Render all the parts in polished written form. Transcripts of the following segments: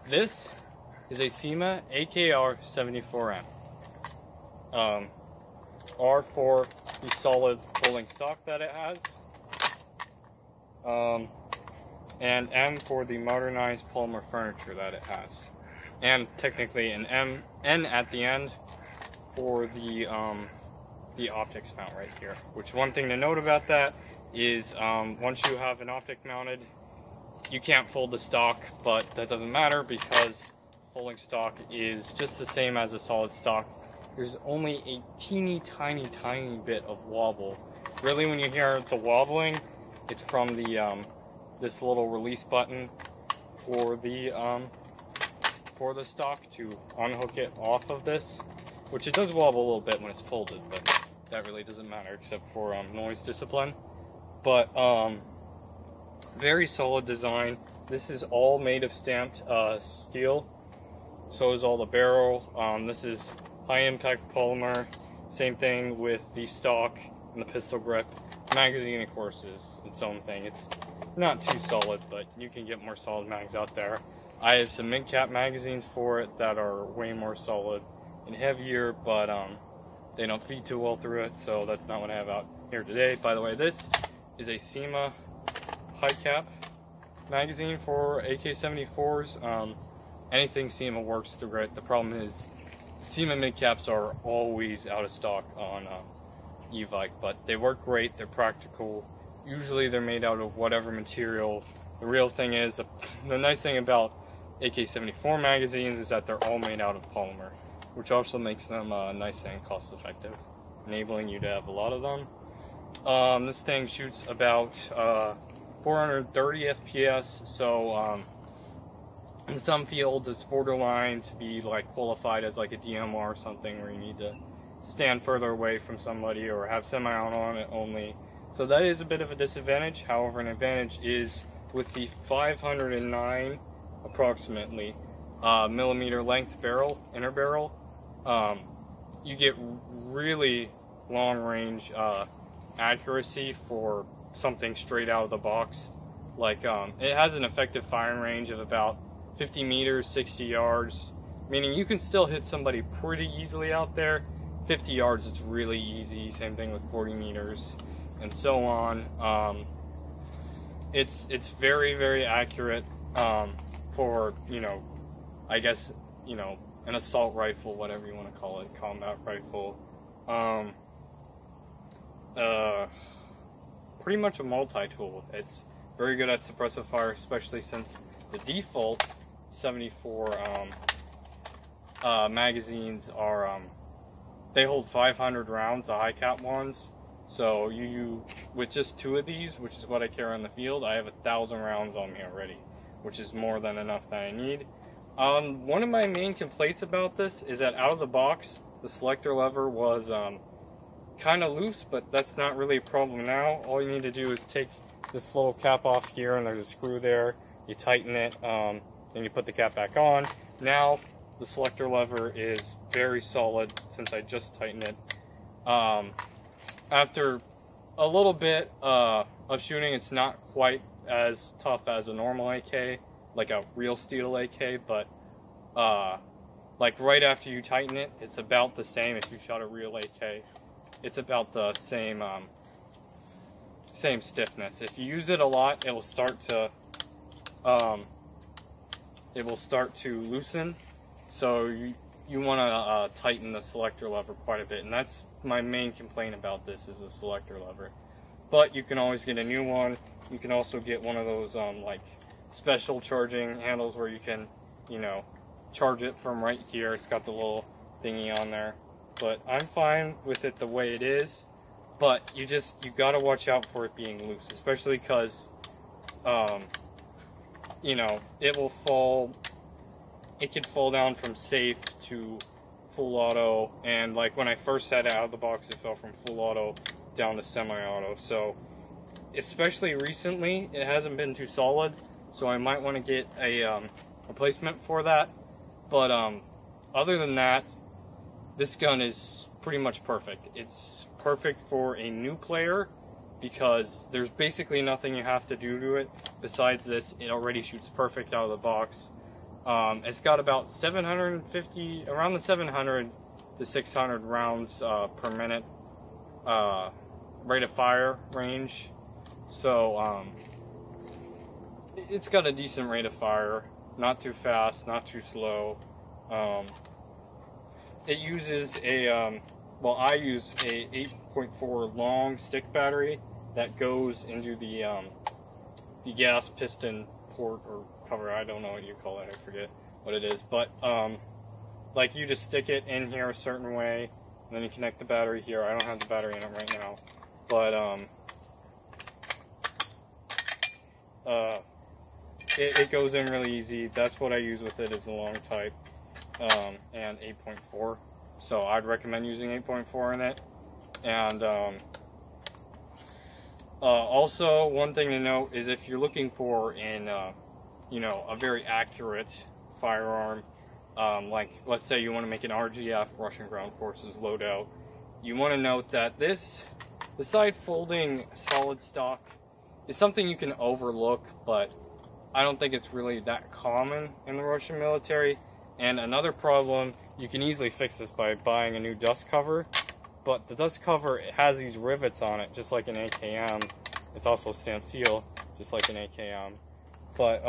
This is a CYMA AKR-74M. R for the solid folding stock that it has, and M for the modernized polymer furniture that it has, and technically an N at the end for the optics mount right here. Which, one thing to note about that is once you have an optic mounted, you can't fold the stock, but that doesn't matter because folding stock is just the same as a solid stock. There's only a teeny tiny bit of wobble. Really, when you hear the wobbling, it's from the this little release button for the stock to unhook it off of this, which it does wobble a little bit when it's folded, but that really doesn't matter except for noise discipline. But very solid design. This is all made of stamped steel. So is all the barrel. This is high impact polymer. Same thing with the stock and the pistol grip. Magazine, of course, is its own thing. It's not too solid, but you can get more solid mags out there. I have some mid-cap magazines for it that are way more solid and heavier, but they don't feed too well through it, so that's not what I have out here today. By the way, this is a CYMA high cap magazine for AK-74s. Anything CYMA works through it. The problem is CYMA mid caps are always out of stock on e-bike, but they work great. They're practical. Usually they're made out of whatever material. The real thing is, the nice thing about AK-74 magazines is that they're all made out of polymer, which also makes them nice and cost effective, enabling you to have a lot of them. This thing shoots about 430 FPS, so in some fields it's borderline to be like qualified as like a DMR or something, where you need to stand further away from somebody or have semi-out on it only. So that is a bit of a disadvantage. However, an advantage is with the 509 approximately millimeter length barrel, inner barrel, you get really long range accuracy for something straight out of the box. Like it has an effective firing range of about 50 meters, 60 yards, meaning you can still hit somebody pretty easily out there. 50 yards, it's really easy. Same thing with 40 meters and so on. It's very accurate for, you know, I guess, you know, an assault rifle, whatever you want to call it, combat rifle. Pretty much a multi-tool. It's very good at suppressive fire, especially since the default 74 magazines are they hold 500 rounds, the high cap ones. So you with just 2 of these, which is what I carry on the field, I have 1,000 rounds on me already, which is more than enough that I need. One of my main complaints about this is that out of the box, the selector lever was kind of loose, but that's not really a problem now. All you need to do is take this little cap off here, and there's a screw there. You tighten it, then you put the cap back on. Now the selector lever is very solid since I just tightened it. After a little bit of shooting, it's not quite as tough as a normal AK, like a real steel AK, but like right after you tighten it, it's about the same. If you shot a real AK, it's about the same same stiffness. If you use it a lot, it will start to loosen. So you want to tighten the selector lever quite a bit, and that's my main complaint about this, is the selector lever. But you can always get a new one. You can also get one of those like special charging handles where you can, you know, charge it from right here. It's got the little thingy on there. But I'm fine with it the way it is. But you gotta watch out for it being loose, especially because you know, it will fall. It could fall down from safe to full auto, and like when I first set it out of the box, it fell from full auto down to semi-auto. So especially recently, it hasn't been too solid, so I might want to get a replacement for that. But other than that, this gun is pretty much perfect. It's perfect for a new player because there's basically nothing you have to do to it besides this. It already shoots perfect out of the box. It's got about 750, around the 700 to 600 rounds per minute rate of fire range. So it's got a decent rate of fire, not too fast, not too slow. It uses a, well, I use a 8.4 long stick battery that goes into the gas piston port or cover. I don't know what you call it, I forget what it is, but like you just stick it in here a certain way, and then you connect the battery here. I don't have the battery in it right now, but it goes in really easy. That's what I use with it, is the long type, and 8.4. So I'd recommend using 8.4 in it. And also, one thing to note is if you're looking for you know, a very accurate firearm, like let's say you want to make an RGF, Russian Ground Forces loadout, you want to note that the side folding solid stock is something you can overlook, but I don't think it's really that common in the Russian military. And another problem, you can easily fix this by buying a new dust cover, but the dust cover, it has these rivets on it, just like an AKM. It's also stamped seal, just like an AKM. But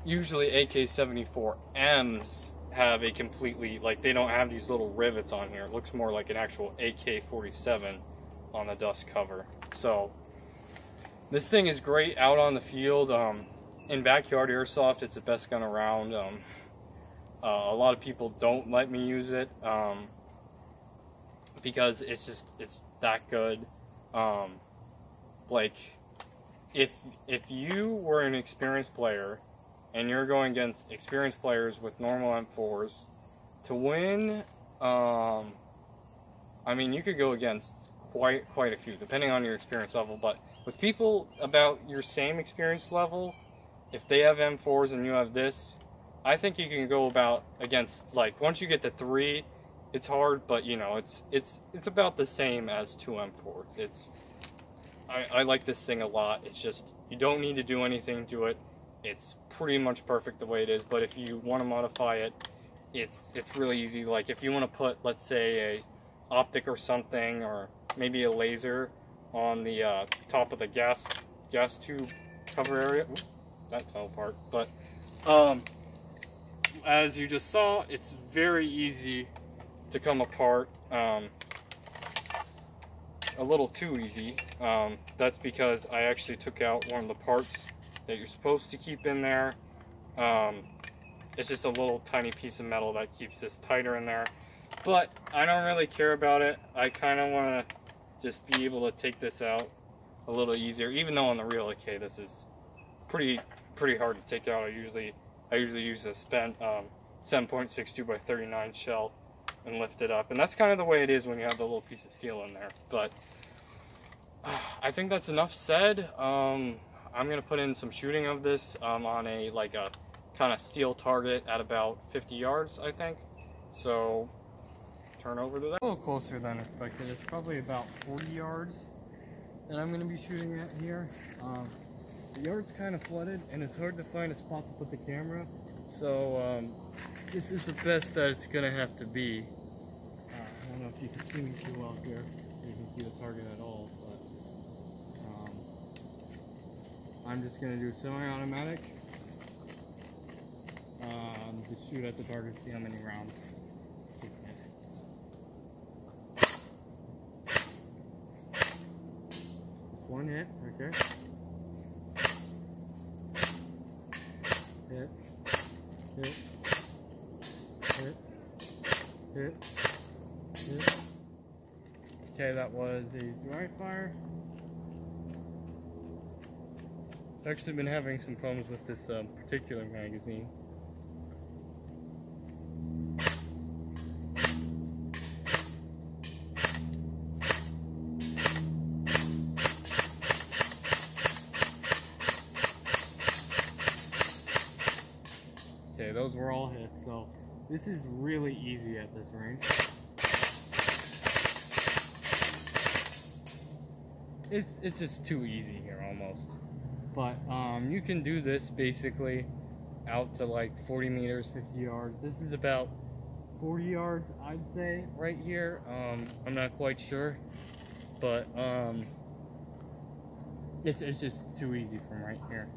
usually AK-74Ms have a completely, like, they don't have these little rivets on here. It looks more like an actual AK-47 on the dust cover. So this thing is great out on the field. In backyard airsoft, it's the best gun around. A lot of people don't let me use it because it's that good. Like, if you were an experienced player and you're going against experienced players with normal M4s, to win, I mean, you could go against quite a few, depending on your experience level, but with people about your same experience level, if they have M4s and you have this, I think you can go against, like, once you get to 3, it's hard, but you know, it's about the same as 2 M4s. I like this thing a lot. It's just, you don't need to do anything to it. It's pretty much perfect the way it is, but if you want to modify it, it's really easy. Like, if you want to put, let's say, a optic or something, or maybe a laser on the top of the gas tube cover area. Oops, that fell apart. But as you just saw, it's very easy to come apart. A little too easy. That's because I actually took out one of the parts that you're supposed to keep in there. It's just a little tiny piece of metal that keeps this tighter in there. But I don't really care about it. I kind of want to just be able to take this out a little easier, even though on the real AK this is pretty hard to take out. I usually use a spent 7.62 by 39 shell and lift it up, and that's kind of the way it is when you have the little piece of steel in there. But I think that's enough said. I'm gonna put in some shooting of this on a kind of steel target at about 50 yards, I think. So turn over to that. A little closer than expected. It's probably about 40 yards that I'm gonna be shooting at here. The yard's kind of flooded and it's hard to find a spot to put the camera, so this is the best that it's gonna have to be. I don't know if you can see me too well here, you can see the target at all, but I'm just gonna do semi-automatic. Just shoot at the target, see how many rounds. One hit, right there. Hit, hit, hit, hit, hit. Okay, that was a dry fire. I've actually been having some problems with this particular magazine. Okay, those were all hits, so this is really easy at this range. It's just too easy here almost. But you can do this basically out to like 40 meters, 50 yards. This is about 40 yards, I'd say, right here. I'm not quite sure, but it's just too easy from right here.